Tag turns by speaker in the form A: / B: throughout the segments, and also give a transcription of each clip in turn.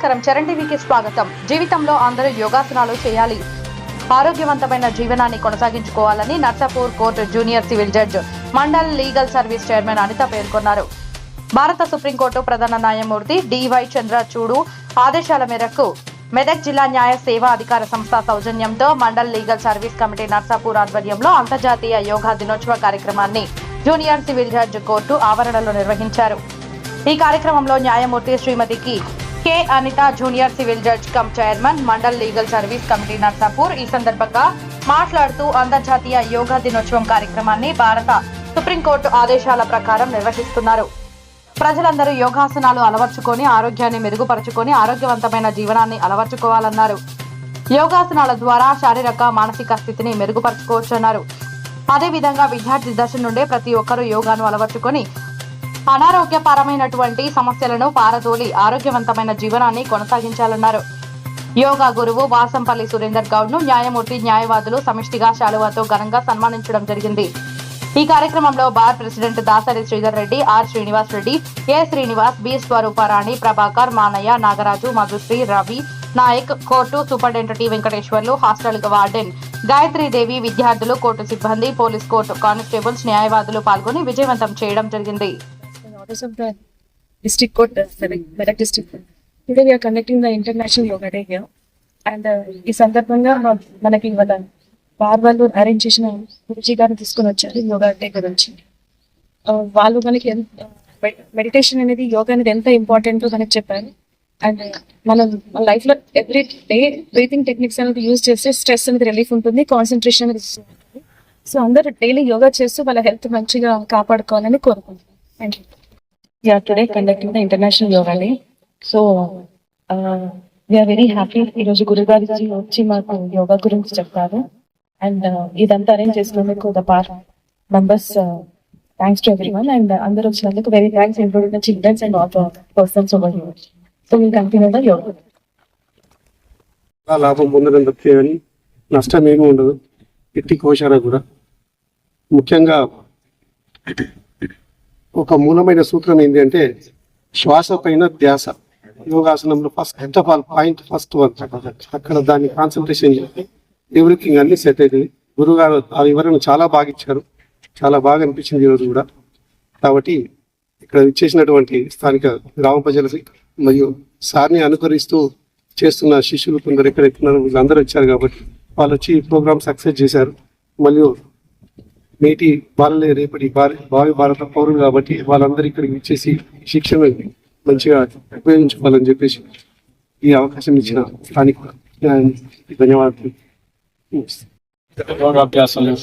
A: నమస్కారం, చరణ్ టీవీకి స్వాగతం. జీవితంలో అందరూ యోగాసనాలు చేయాలి, ఆరోగ్యవంతమైన జీవనాన్ని కొనసాగించుకోవాలని Narsapur court junior civil judge mandal legal service chairman Anitha పేర్కొన్నారు. భారత సుప్రీంకోర్టు ప్రధాన న్యాయమూర్తి డివై చంద్రచూడ్ ఆదేశాల మేరకు మెదక్ జిల్లా న్యాయ సేవా అధికార సంస్థ సౌజన్యంతో mandal legal service committee Narsapur ఆధ్వర్యంలో అంతర్జాతీయ యోగా దినోత్సవ కార్యక్రమాన్ని జూనియర్ సివిల్ జడ్జ్ కోర్టు ఆవరణలో నిర్వహించారు. ఈ కార్యక్రమంలో న్యాయమూర్తి Shrimati K Anitha junior civil judge cum chairman mandal legal service committee Narsapur ఈ సందర్భంగా మాట్లాడుతూ అంతర్జాతీయ యోగా దినోత్సవం కార్యక్రమాన్ని భారత సుప్రీంకోర్టు ఆదేశాల ప్రకారం నిర్వహిస్తున్నారు. ప్రజలందరూ యోగాసనాలు అలవర్చుకొని ఆరోగ్యాన్ని మెరుగుపరుచుకొని ఆరోగ్యవంతమైన జీవనాన్ని అలవర్చుకోవాలన్నారు. యోగాసనాల ద్వారా శారీరక మానసిక స్థితిని మెరుగుపరచుకోవచ్చన్నారు. అదేవిధంగా విద్యార్థి దశ నుండే ప్రతి ఒక్కరూ యోగాను అలవర్చుకొని అనారోగ్యపరమైనటువంటి సమస్యలను పారదోలి ఆరోగ్యవంతమైన జీవనాన్ని కొనసాగించాలన్నారు. యోగా గురువు వాసంపల్లి సురేందర్ గౌడ్ ను న్యాయమూర్తి న్యాయవాదులు సమిష్టిగా శాలువాతో ఘనంగా సన్మానించడం జరిగింది. ఈ కార్యక్రమంలో bar president Dasari Sridhar Reddy, R Srinivas Reddy, A Srinivas, B Swaruparani, Prabhakar, Manayya, Nagaraju, Madhusri, Ravi Nayak, court superintendent T Venkateswarlu, hostel warden Gayatridevi, విద్యార్థులు, కోర్టు సిబ్బంది, పోలీస్ కోర్టు కానిస్టేబుల్స్, న్యాయవాదులు పాల్గొని విజయవంతం చేయడం జరిగింది.
B: Orders of the district court, Medak district court. Today we are conducting the International Yoga Day here, and ఈ సందర్భంగా మనకి ఇవాళ బార్ వాళ్ళు అరేంజ్ చేసిన గురుజీ గారిని తీసుకొని వచ్చారు యోగా డే గురించి. వాళ్ళు మనకి మెడిటేషన్ అనేది యోగా అనేది ఎంత ఇంపార్టెంట్ మనకి చెప్పారు. అండ్ మనం మన లైఫ్ లో ఎవ్రీ డే బ్రీతింగ్ టెక్నిక్స్ అనేది యూజ్ చేస్తే స్ట్రెస్ అనేది రిలీఫ్ ఉంటుంది, కాన్సన్ట్రేషన్ అనేది ఉంటుంది. సో అందరూ డైలీ యోగా చేస్తూ వాళ్ళ హెల్త్ మంచిగా కాపాడుకోవాలని కోరుకుంటున్నాను. Thank you.
C: Yeah, today conducting the International Yoga Day. So, we are very happy. Iroju Guru Garu వచ్చి మాకు యోగా గురించి చెప్తారు. అండ్ ఇదంతా అరేంజ్ చేసినందుకు the bar members, thanks to everyone. And అందరూ వచ్చినందుకు very thanks, including the children and all the persons over here. So, we continue the yoga.
D: లాభం పొందడం తప్పితే కానీ నష్టం ఏమీ ఉండదు. ఎట్టి కోశాన కూడా ముఖ్యంగా ఒక మూలమైన సూత్రం ఏంటి అంటే శ్వాస పైన ధ్యాస. యోగాసనంలో first of all point first one అక్కడ దాన్ని కాన్సన్ట్రేషన్ చేసి ఎవ్రీథింగ్ అన్ని సెట్ అవుతుంది. గురుగారు ఆ వివరణ చాలా బాగా ఇచ్చారు, చాలా బాగా అనిపించింది ఈరోజు కూడా. కాబట్టి ఇక్కడ ఇచ్చేసినటువంటి స్థానిక గ్రామ ప్రజలకి మరియు సార్ని అనుకరిస్తూ చేస్తున్న శిష్యులు కొందరు ఎక్కడెక్కున్నారు వీళ్ళందరూ వచ్చారు. కాబట్టి వాళ్ళు వచ్చి ఈ ప్రోగ్రామ్ సక్సెస్ చేశారు. మరియు నేటి బాలలే రేపటి భావి భారత పౌరులు కాబట్టి వాళ్ళందరూ ఇక్కడికి ఇచ్చేసి శిక్షణ మంచిగా ఉపయోగించుకోవాలని చెప్పేసి ఈ అవకాశం ఇచ్చిన స్థానిక ధన్యవాదాలు.
E: యోగాభ్యాసాలు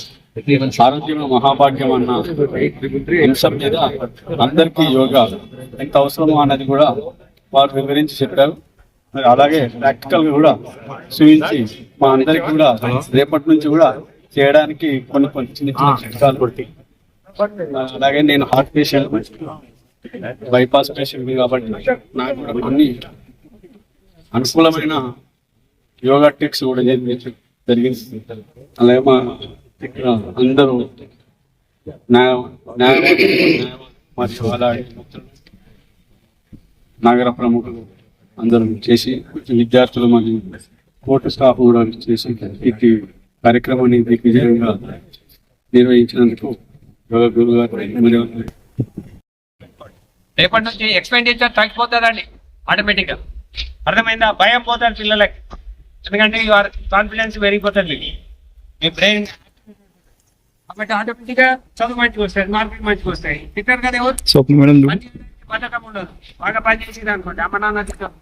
E: ఆరోగ్యం మహాభాగ్యం అన్న అంశం మీద అందరికీ యోగా ఎంత అవసరమో అన్నది కూడా వారు వివరించి చెప్పారు. మరి అలాగే ప్రాక్టికల్ గా కూడా చూపించి మా అందరికి కూడా రేపటి నుంచి కూడా చేయడానికి కొన్ని చిన్న చిన్న చిట్కాలు కొట్టి, అలాగే నేను హార్ట్ పేషెంట్, బైపాస్ పేషెంట్ కాబట్టి నాకు కూడా కొన్ని అనుకూలమైన యోగా ట్రిక్స్ కూడా జరిగింది. అలాగే మా ఇక్కడ అందరూ మరియు అలాగే నగర ప్రముఖులు అందరూ చేసి విద్యార్థులు మరియు కోర్టు స్టాఫ్ కూడా చేసి ఇది కార్యక్రమాన్ని దిగ్విజయంగా నిర్వహించినందుకు యోగా గురువు గారు
F: రేపటి నుంచి ఎక్స్పెండిచర్ తగ్గిపోతుందండి ఆటోమేటిక్గా. అర్థమైందా? భయం పోతుంది పిల్లలకి, ఎందుకంటే యువర్ కాన్ఫిడెన్స్ పెరిగిపోతుంది మీ బ్రెయిన్. కాబట్టి ఆటోమేటిక్గా చదువు మంచిగా వస్తాయి, మార్కులు మంచిగా వస్తాయి. తిట్టారు కదా ఎవరు పథకం ఉండదు, బాగా పనిచేసింది అనుకోండి అమ్మ నాన్న తిట్టారు,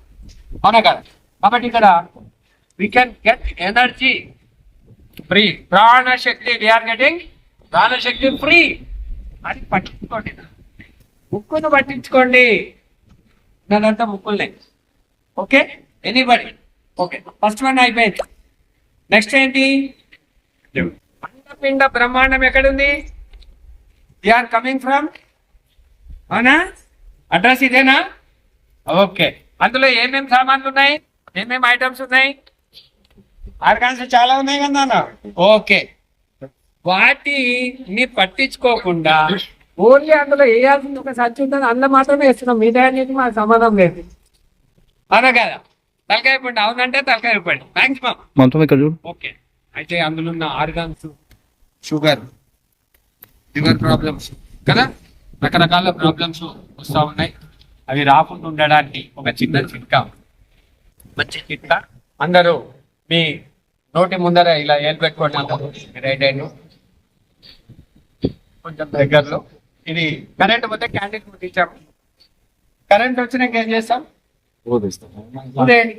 F: అవునా కదా? కాబట్టి ఇక్కడ we can get energy free. ప్రాణశక్తి, వీఆర్ గెటింగ్ ప్రాణశక్తి ఫ్రీ. అది పట్టించుకోండి, ముక్కును పట్టించుకోండి. నాదంతా ముక్కులనే. Okay, anybody? Okay, first one అయిపోయింది. నెక్స్ట్ ఏంటి? అండపిండ బ్రహ్మాండం ఎక్కడుంది? దే ఆర్ కమింగ్ ఫ్రమ్, అవునా? అడ్రస్ ఇదేనా? ఓకే, అందులో ఏమేమి సామాన్లు ఉన్నాయి, ఏమేమి ఐటమ్స్ ఉన్నాయి? ఆర్గాన్స్ చాలా ఉన్నాయి కదా. ఓకే, వాటిని పట్టించుకోకుండా ఓన్లీ అందులో వేయాల్సింది ఒక సంచి ఉంటుంది, అందులో మాత్రమే వేస్తున్నాం. మిగతా మాకు సంబంధం లేదు, అవునా కదా? తలకాయ పండి అవునంటే తలకాయ పండి మాక్సిమం
E: మొత్తం ఇక్కడ చూడు.
F: ఓకే. అయితే అందులో ఉన్న ఆర్గాన్స్, షుగర్, లివర్ ప్రాబ్లమ్స్ కదా, రకరకాల ప్రాబ్లమ్స్ వస్తూ ఉన్నాయి. అవి రాకుండా ఉండడానికి ఒక చిన్న చిట్కా, మంచి చిట్కా. అందరూ మీ నోటి ముందర ఇలా ఏలు పెట్టుకోండి. అందరూ రైట్ హ్యాండ్ కొంచెం దగ్గరలో. ఇది కరెంట్ పోతే క్యాండిల్ ముట్టించాము. కరెంట్ వచ్చినాక ఏం చేస్తాం? ఊదేయండి.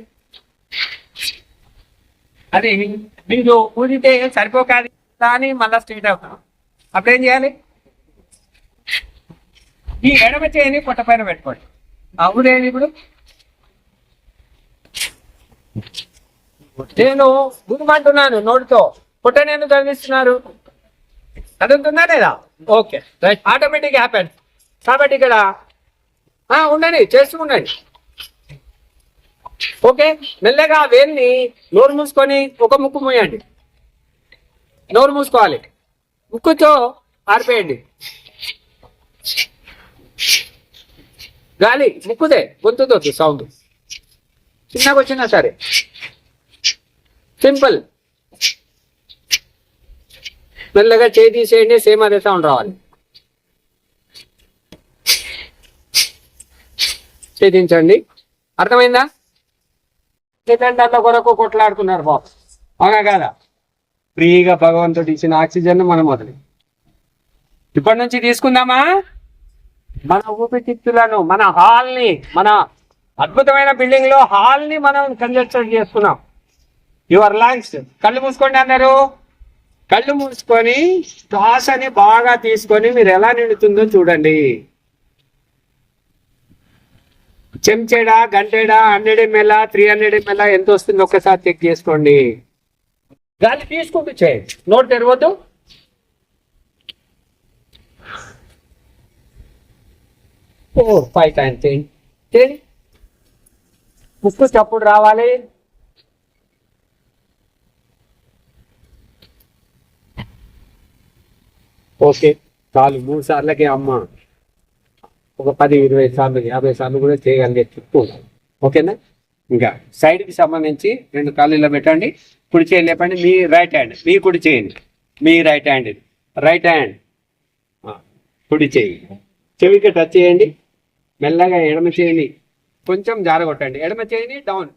F: అది మీరు ఊదితే సరిపోకాది అని మళ్ళీ స్ట్రీట్ అవుతాం. అప్పుడు ఏం చేయాలి? ఈ ఎడమ చేయని పొట్ట పైన పెట్టుకోండి. ఊదేయండి. ఇప్పుడు నేను ఊదమంటున్నాను నోటితో, పొట్ట నేను కనిపిస్తున్నారు. చదువుతుందా లేదా? Okay right, automatic happen. కాబట్టి ఇక్కడ ఉండండి, చేస్తూ ఉండండి. ఓకే, మెల్లగా వేల్ని నోరు మూసుకొని ఒక ముక్కు మూయండి. నోరు మూసుకోవాలి, ముక్కుతో ఆరిపేయండి. గాలి ముక్కుదే, గొంతుతో సౌండ్ చిన్నగా వచ్చినా సరే. సింపుల్. మెల్లగా చేయి తీసేయండి, సేమ్ అదే సౌండ్ రావాలి. చేయించండి. అర్థమైందా? సిలిండర్ల కొరకు కొట్లాడుకున్నారు బాబు, అవునా కాదా? ఫ్రీగా భగవంతుడు ఇచ్చిన ఆక్సిజన్ మనం వదిలి ఇప్పటి నుంచి తీసుకుందామా? మన ఊపిరితిత్తులను, మన హాల్ని, మన అద్భుతమైన బిల్డింగ్ లో హాల్ని మనం కంజెస్టెడ్ చేసుకున్నాం. Your lungs. కళ్ళు మూసుకోండి అందరూ. కళ్ళు మూసుకొని శ్వాసని బాగా తీసుకొని మీరు ఎలా నిండుతుందో చూడండి. చెంచేడా, గంటేడా, 100 ml, 300 ml ఎంత వస్తుందో ఒక్కసారి చెక్ చేసుకోండి. గాలి తీసుకుంటూ చేయండి, నోట్ తెరవద్దు. ఓ 5 times చేయండి. ముక్కు చప్పుడు రావాలి. ఓకే, చాలు. 3 సార్లకి అమ్మ ఒక 10, 20 సార్లు, 50 సార్లు కూడా చేయగలిగే చుట్టూ. ఓకేనా? ఇంకా సైడ్కి సంబంధించి 2 కాళ్ళు ఇలా పెట్టండి. కుడి చేయి లేపండి. మీ రైట్ హ్యాండ్, మీ కుడి చేయండి. మీ రైట్ హ్యాండ్, రైట్ హ్యాండ్ కుడి చేయి. చెవికి టచ్ చేయండి. మెల్లగా ఎడమ చేయండి, కొంచెం జారగొట్టండి. ఎడమ చేయిని డౌన్.